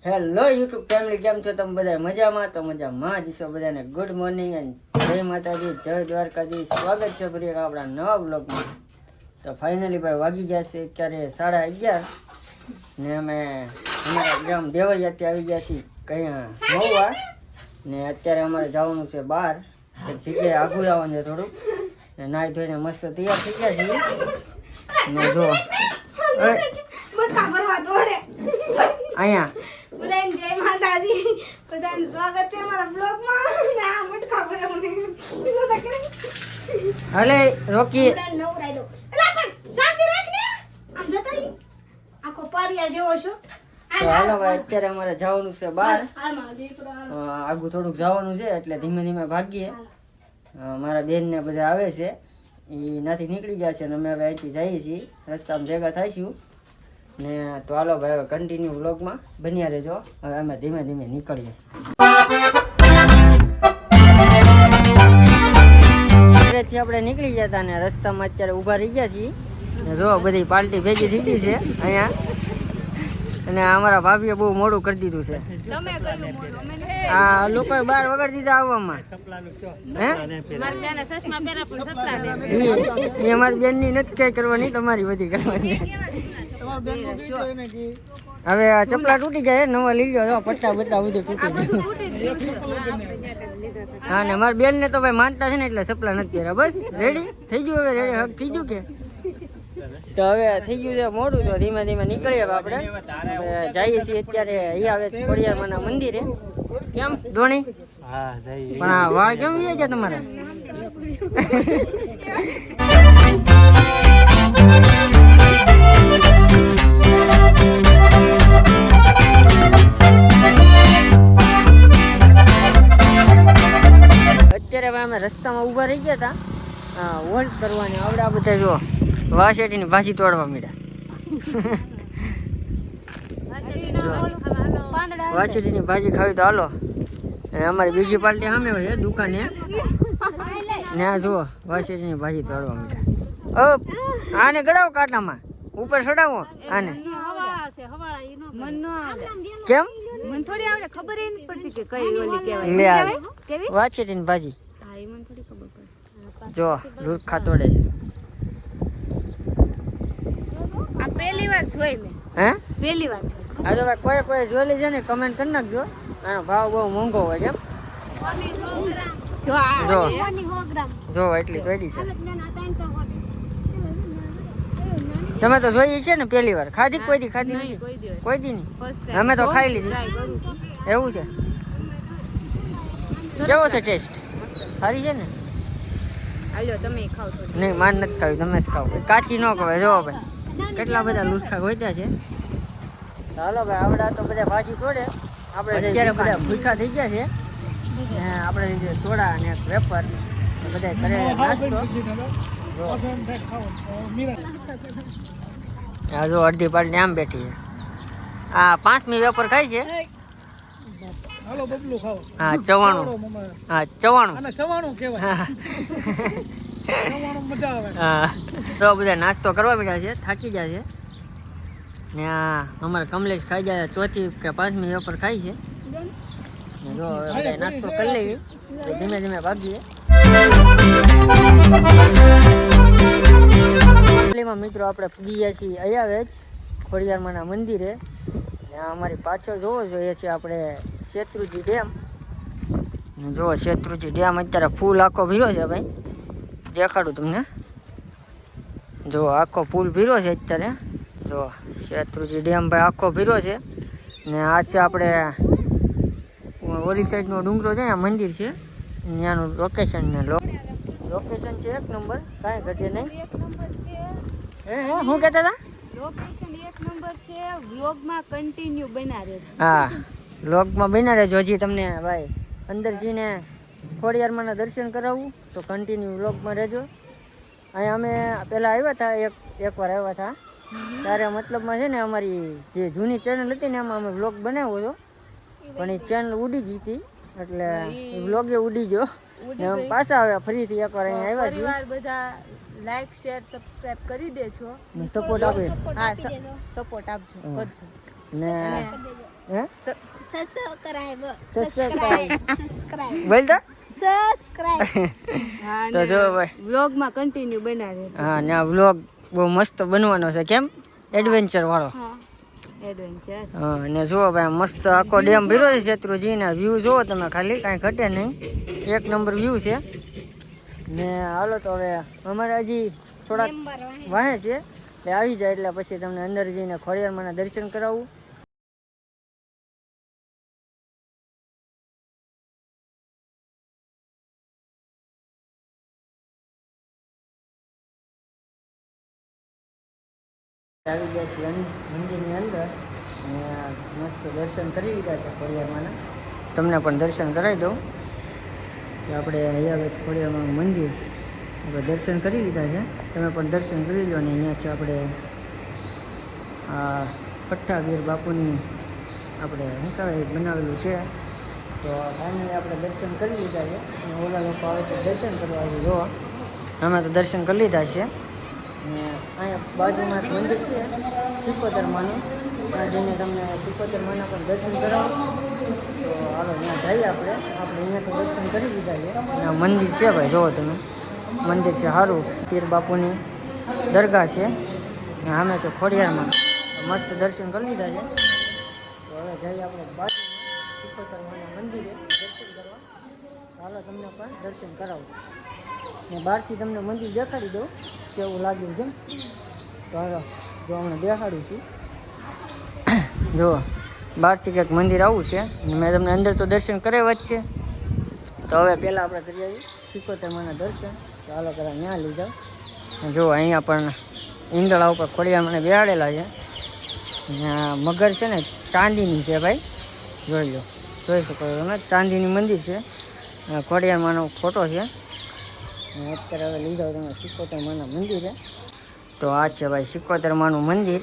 Hello YouTube family, કેમ છો તમે બધા? મજામાં? તો મજામાં જ છો બધાને. ગુડ મોર્નિંગ એન્ડ જય માતાજી, જય દ્વારકાજી. સ્વાગત છે ફરી આપણા નવા બ્લોગમાં. તો ફાઇનલી ભાઈ વાગી ગયા છે અત્યારે 11:30 ને અમે અમારા ગામ દેવળિયાથી આવી ગયા છીએ કયા મહુવા ને અત્યારે અમારે જવાનું છે બહાર એક જગ્યાએ આઘું જવાનું છે થોડુંક ને નાહી ધોઈને મસ્ત તૈયાર થઈ ગયા છીએ ને જો અહીંયા બધાને જય માતાજી, બધાને સ્વાગત છે અમારા બ્લોગમાં. ને આ મટકા ભરે મને બીજો તો કરે અલે રોકી બધાને નવરાઈ દો. એલા પણ શાંતિ રાખ ને, આમ જતા રહી આખો પારિયા જેવો છો. તો હાલો ભાઈ, અત્યારે અમારે જવાનું છે બહાર. હાલમાં દીકરો આગું થોડુંક જવાનું છે એટલે ધીમે ધીમે ભાગીએ. મારા બેન ને બધા આવે છે, એ નાથી નીકળી ગયા છે અને અમે હવે અહીંથી જઈએ છીએ, રસ્તામાં ભેગા થઈશું ને. તો હાલો ભાઈ, હવે કન્ટિન્યુ વ્લોગમાં બન્યા રહેજો. હવે અમે ધીમે ધીમે નીકળીએ. ઘરેથી આપણે નીકળી ગયા હતા ને રસ્તામાં અત્યારે ઊભા રહી ગયા છીએ ને જો બધી પાર્ટી ભેગી થઈ ગઈ છે અહીંયા. અને અમારા ભાભીએ બહુ મોડું કરી દીધું છે. આ લોકોએ 12 વગાડી દીધા આવવામાં. એ અમારી બેનની નથી કઈ કરવાની, તમારી બધી કરવાની. હવે આ ચપલા તૂટી જાય, નવા લઈ ગયો પટ્ટા બટ્ટા બધું તૂટી જાય. હા ને મારી બેન ને તો ભાઈ માનતા છે ને એટલે ચપલા નથી પહેર્યા. બસ રેડી થઈ ગયું, હવે રેડી હક થઈ ગયું કે. તો હવે થઈ ગયું છે મોડું, તો ધીમે ધીમે નીકળીએ આપણે. જઈએ છીએ અત્યારે અહીંયા આવે ખોડિયારમાંના મંદિરે. કેમ ધોણી? હા જઈએ. પણ આ વાળ કેમ વીએ છે તમારે? અત્યારે ભાઈ અમે રસ્તામાં ઊભા રહી ગયા હતા હોલ્ડ કરવાની. આવડા બધા જો વાસેટીની ભાજી તોડવા મીડા. વાસેટીની ભાજી ખાવી તો હાલો. અને અમારી બીજી પાર્ટી સામે હોય છે દુકાને, ને આ જુઓ વાસેટીની ભાજી તોડવા મીડા. આને ગળાવો કાંટામાં ઉપર ચડાવો આને. કેમ મને થોડી આવડે, ખબર એ નથી પડતી કે કઈ ઓલી કહેવાય. કેવી વાસેટીની ભાજી? હા, એ મને થોડી ખબર પડે. જો લુખા તોડે છે. આ પહેલી વાર જોઈ મેં. હે પહેલી વાર જોઈ. આ તો ભાઈ કોઈ જોયેલી છે ને કમેન્ટ કરી નાખજો. આનો ભાવ બહુ મોંઘો હોય કેમ. જો આ જો 100 ગ્રામ જો એટલી પેડી છે. તમે તો જોઈ છે ને પહેલી વાર? ખાધી કોઈ દી? ખાધી નથી કોઈ દી નહીં. અમે તો ખાઈ લીધી. એવું છે? કેવો છે ટેસ્ટ? સારી છે ને? આલ્યો તમે ખાઓ થોડી. નહીં, માન નથી ખાવી, તમે જ ખાવ. કાચી ન ખવાય. જો ભાઈ કેટલા બધા લુખા ગોત્યા છે. હાલો ભાઈ, આવડા તો બધા ભાજી તોડે. આપણે અત્યારે બધા ભૂખા થઈ ગયા છે ને આપણે લીધે સોડા અને એક વેફર બધા કરે નાસ્તો. હા જો અડધી પાર્ટી આમ બેઠી છે. આ 5મી વેફર ખાય છે. હાલો બબલું ખાઓ. હા 94. હા 94. અને 94 કહેવાય. 94 મજા આવે. હા તો બધા નાસ્તો કરવા માંડ્યા છે, થાકી ગયા છે ને. આ અમારે કમલેશ ખાઈ જાય 4થી કે 5મી વેફર ખાઈ છે ને. જો હવે બધા નાસ્તો કરી લઈએ, ધીમે ધીમે ભાગીએ. મિત્રો આપણે પૂગી ગયા છીએ અહીંયા જ ખોડિયારમાંના મંદિરે. અમારી પાછળ જોવો છો એ છે આપણે શેત્રુંજી ડેમ. જો શેત્રુંજી ડેમ અત્યારે ફૂલ આખો ભીરો છે ભાઈ, દેખાડું તમને. જો આખો પુલ ભીરો છે અત્યારે. જો શેત્રુંજી ડેમ ભાઈ આખો ભીરો છે ને. આ છે આપણે ઓલી સાઈડનો ડુંગરો છે, આ મંદિર છે, ત્યાંનું લોકેશન ને લોકેશન છે 1 નંબર, કાંઈ ઘટે નહીં. શું કહેતા હતા? લોકેશન 1 નંબર છે. વ્લોગમાં કન્ટિન્યુ બના રહેજો. હા વ્લોગમાં બના રહેજો. હજી તમને ભાઈ અંદર જઈને ખોડિયારમાંના દર્શન કરાવવું તો કન્ટિન્યુ વ્લોગમાં રહેજો. અહીંયા અમે પહેલાં આવ્યા હતા, એકવાર આવ્યા હતા ત્યારે મતલબમાં છે ને અમારી જે જૂની ચેનલ હતી ને એમાં અમે વ્લોગ બનાવ્યો હતો, પણ એ ચેનલ ઉડી ગઈ હતી એટલે વ્લોગ એ ઉડી ગયો. પાછા આવ્યા ફરીથી એકવાર અહીંયા આવ્યા છીએ. પરિવાર બધા લાઈક શેર સબસ્ક્રાઇબ કરી દેજો, સપોર્ટ આપે. હા સપોર્ટ આપજો, કરજો. ને હે સબસ્ક્રાઇબ બોલ તો હા તો જો ભાઈ વ્લોગમાં કન્ટિન્યુ બનાવે છે. હા ને આ વ્લોગ બહુ મસ્ત બનવાનો છે કેમ એડવેન્ચર વાળો હા એડવેન્ચર. હા ને જુઓ ભાઈ મસ્ત આખો ડેમ ભર્યો છે શેત્રુંજી ને વ્યૂ જુઓ તમે ખાલી કાંઈ ઘટે નહીં એક નંબર વ્યૂ છે ને હાલો તો હવે અમારે હજી થોડાક વાહે છે એટલે આવી જાય એટલે પછી તમને અંદર જઈને ખોડિયારમાંના દર્શન કરાવું. આવી ગયા છીએ મંદિરની અંદર અને મસ્ત દર્શન કરી લીધા છે ખોડિયારમાંના. તમને પણ દર્શન કરાવી દઉં કે આપણે અહીંયા ખોડિયારમાંનું મંદિર આપણે દર્શન કરી લીધા છે. તમે પણ દર્શન કરી લો. અને અહીંયા છે આપણે આ પઠ્ઠાવીર બાપુની આપણે શું કહેવાય બનાવેલું છે. તો ફાઇનલી આપણે દર્શન કરી લીધા છે અને ઓલા લોકો આવે છે દર્શન કરવા આવી જોવા. અમે તો દર્શન કરી લીધા છે. અને અહીંયા બાજુમાં એક મંદિર છે સિકોતર માનું, ત્યાં જઈને તમને સિકોતર માના પણ દર્શન કરાવો. તો હાલો ત્યાં જઈએ આપણે અહીંયા તો દર્શન કરી લીધા છે. અને આ મંદિર છે ભાઈ જોવો તમે, મંદિર છે સારું. પીર બાપુની દરગાહ છે અને સામે છે ખોડિયારમાં. મસ્ત દર્શન કરી લીધા છે. તો હવે જઈએ આપણે બાજુમાં સિકોતર માના મંદિરે દર્શન કરવા. ચાલો તમને પણ દર્શન કરાવું ને બહારથી તમને મંદિર દેખાડી દઉં કેવું લાગ્યું કેમ. તો હાલો જો હમણાં દેખાડું છું. જો બહારથી કંઈક મંદિર આવું છે અને મેં તમને અંદર તો દર્શન કરાવ્યા જ છે. તો હવે પહેલાં આપણે કરી આવીએ સિકોતર માના દર્શન. તો હાલો કરા ત્યાં લઈ જાઓ. જો અહીંયા પણ ઈંદળા ઉપર ખોડિયારમાંને બેહાડેલા છે. ત્યાં મગર છે ને ચાંદીની છે ભાઈ, જોઈ લો, જોઈ શકો છો તમે. ચાંદીની મંદિર છે, ખોડિયારમાંનો ફોટો છે. અત્યારે હવે લઈ જાઓ તમે સિકોતર માના મંદિરે. તો આ છે ભાઈ સિકોતર માનું મંદિર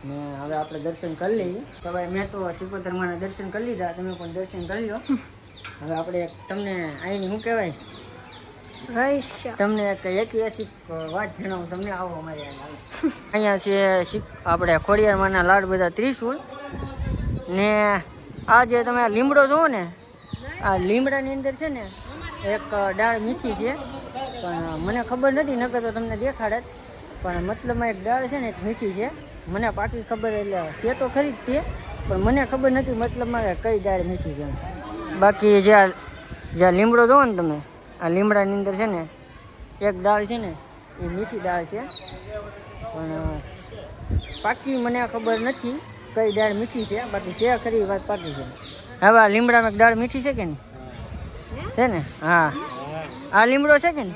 ને હવે આપણે દર્શન કરી લઈએ. તો ભાઈ મેં તો સિકોતર માના દર્શન કરી લીધા, તમે પણ દર્શન કરી લો. હવે આપણે તમને અહીંની શું કહેવાય તમને એક ઐતિહાસિક વાત જણાવું તમને. આવો અમારે અહીંયા છે આપણે ખોડિયારમાંના લાડ બધા ત્રિશુળ ને આ જે તમે આ લીમડો જુઓ ને, આ લીમડાની અંદર છે ને એક ડાળ મીઠી છે, પણ મને ખબર નથી, નકર તો તમને દેખાડે. પણ મતલબમાં એક ડાળ છે ને એક મીઠી છે, મને પાકી ખબર એટલે છે તો ખરી જ તે, પણ મને ખબર નથી મતલબમાં કઈ ડાળ મીઠી છે. બાકી જ્યાં લીમડો જુઓ ને તમે, આ લીમડાની અંદર છે ને એક ડાળ છે ને એ મીઠી ડાળ છે, પણ પાકી મને ખબર નથી કઈ ડાળ મીઠી છે. બાકી છે ખરી વાત પાકી છે. હવે આ લીમડામાં એક ડાળ મીઠી છે કે નહીં છે ને? હા, આ લીમડો છે કે ને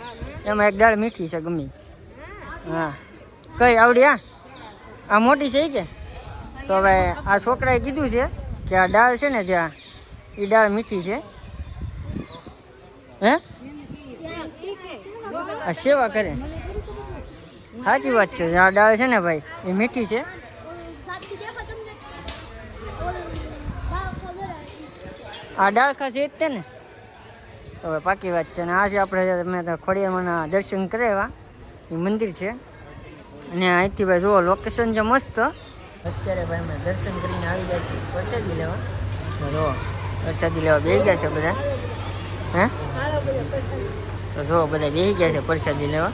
એમાં એક ડાળ મીઠી છે ગમી. હા કઈ આવડી? આ મોટી છે કે? તો હવે આ છોકરાએ કીધું છે કે આ ડાળ છે ને જ્યાં એ ડાળ મીઠી છે. હે આ સેવા કરે, સાચી વાત છે. આ ડાળ છે ને ભાઈ એ મીઠી છે. આ ડાળ ખાસ એ જ તે ને. હવે પાકી વાત છે. અને આ છે આપણે મેં ખોડિયારમાંના દર્શન કરાવ્યા એ મંદિર છે. અને અહીંથી ભાઈ જુઓ લોકેશન છે મસ્ત. અત્યારે ભાઈ અમે દર્શન કરીને આવી ગયા છીએ પ્રસાદી લેવા. જુઓ પ્રસાદી લેવા બેસી ગયા છે બધા. હે તો જુઓ બધા બેસી ગયા છે પ્રસાદી લેવા.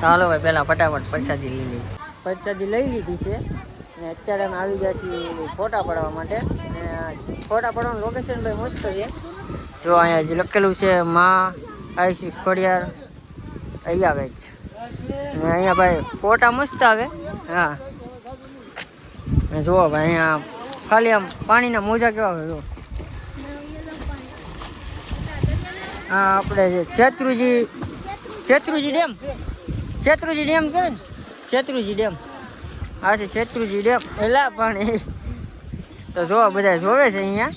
ચાલો ભાઈ પહેલાં ફટાફટ પ્રસાદી લઈ લઈએ. પ્રસાદી લઈ લીધી છે અને અત્યારે અમે આવી ગયા છીએ ફોટા પાડવા માટે. અને ફોટા પાડવાનું લોકેશન ભાઈ મસ્ત છે. જો અહીંયા જે લખેલું છે માં આઈસી ખોડિયાર અહીંયા આવે છે. અને અહીંયા ભાઈ ફોટા મસ્ત આવે. હા જુઓ ભાઈ અહીંયા ખાલી આમ પાણીના મોજા કેવા હોય જો. હા આપણે જે શેત્રુજી ડેમ કહેવાય ને, શેત્રુજી ડેમ. આ છે શેત્રુજી ડેમ. એલા પણ તો જોવા બધા જોવે છે અહીંયા.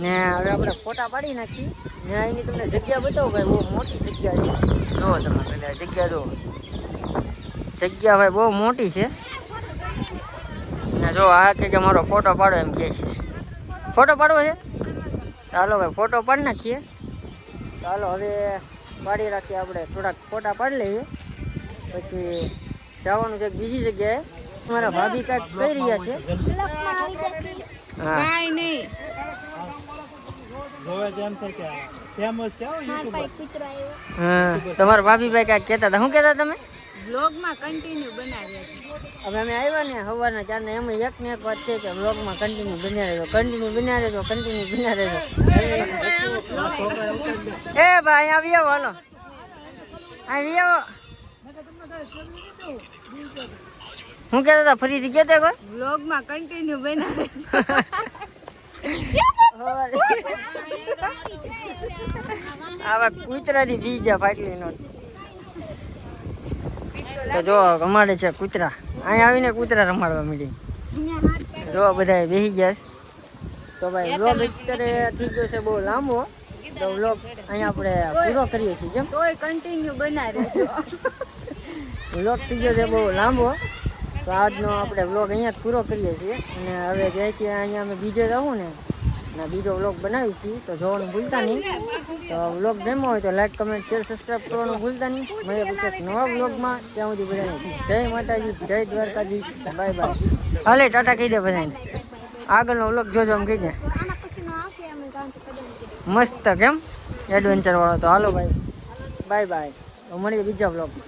ને હવે આપણે ફોટા પાડી નાખી ને અહીંની તમને જગ્યા બતાવો ભાઈ, બહુ મોટી જગ્યા છે. જુઓ તમે પેલા જગ્યા જુઓ, જગ્યા ભાઈ બહુ મોટી છે. ને જો આ કે મારો ફોટો પાડો એમ કહે છે. ફોટો પાડવો છે? ચાલો ભાઈ ફોટો પાડી નાખીએ. ચાલો હવે પાડી રાખીએ આપણે, થોડાક ફોટા પાડી લઈએ પછી જવાનું છે બીજી જગ્યાએ. મારા ભાભી કાંઈક કહી રહ્યા છે. બ્લોગમાં આવી જતી. હા કાંઈ નહીં. જોવે જેમ થાય કે ફેમસ છે મારા પાસે કૂતરો આવ્યો. હા તમારા ભાભીભાઈ કાંઈક કહેતા હતા. શું કહેતા તમે? વ્લોગમાં કન્ટિન્યુ બનાવ્યા છે. હવે અમે આવ્યા ને સવારના ચાર ને એમાં એક ને એક વાત છે કે બ્લોગમાં કન્ટિન્યુ બન્યા રહેજો, કન્ટિન્યુ બન્યા રહેજો, કન્ટિન્યુ બન્યા રહેજો. એ ભાઈ આવી આવો, હાલો આવી આવો. શું કહેતા હતા ફરીથી કહેતા કોઈ? વ્લોગમાં કન્ટિન્યુ બનાવે છે. આવા કૂતરાથી બીજા ફાટલી નો તો જો રમાડે છે કૂતરા. અહીંયા આવીને કૂતરા રમાડવા માંડી. જો બધા બેસી ગયા છે. તો ભાઈ વ્લોગ અત્યારે થઈ ગયો છે બહુ લાંબો, તો વ્લોગ અહીંયા આપણે પૂરો કરીએ છીએ. કેમ તોય કન્ટિન્યુ બનાવે છે. વ્લોગ થઈ ગયો છે બહુ લાંબો, તો આજનો આપણે વ્લોગ અહીંયા જ પૂરો કરીએ છીએ. અને હવે જ્યાંથી અહીંયા અમે બીજે જવું ને અને બીજો વ્લોગ બનાવી છીએ, તો જોવાનું ભૂલતા નહીં. તો વ્લોગ ગમ્યો હોય તો લાઈક, કમેન્ટ, શેર, સબસ્ક્રાઈબ કરવાનું ભૂલતા નહીં. મળીએ પછી એક નવા વ્લોગમાં. ત્યાં સુધી બધાને જય માતાજી, જય દ્વારકાજી, બાય બાય. હાલે ટાટા કહી દે બધાને. આગળનો વ્લોગ જોજો એમ કહી દે. આના પછીનો આવશે અમે જાણશું કદમ કીધું. મસ્ત કેમ એડવેન્ચર વાળો. તો હાલો ભાઈ, બાય બાય. મળીએ બીજા વ્લોગમાં.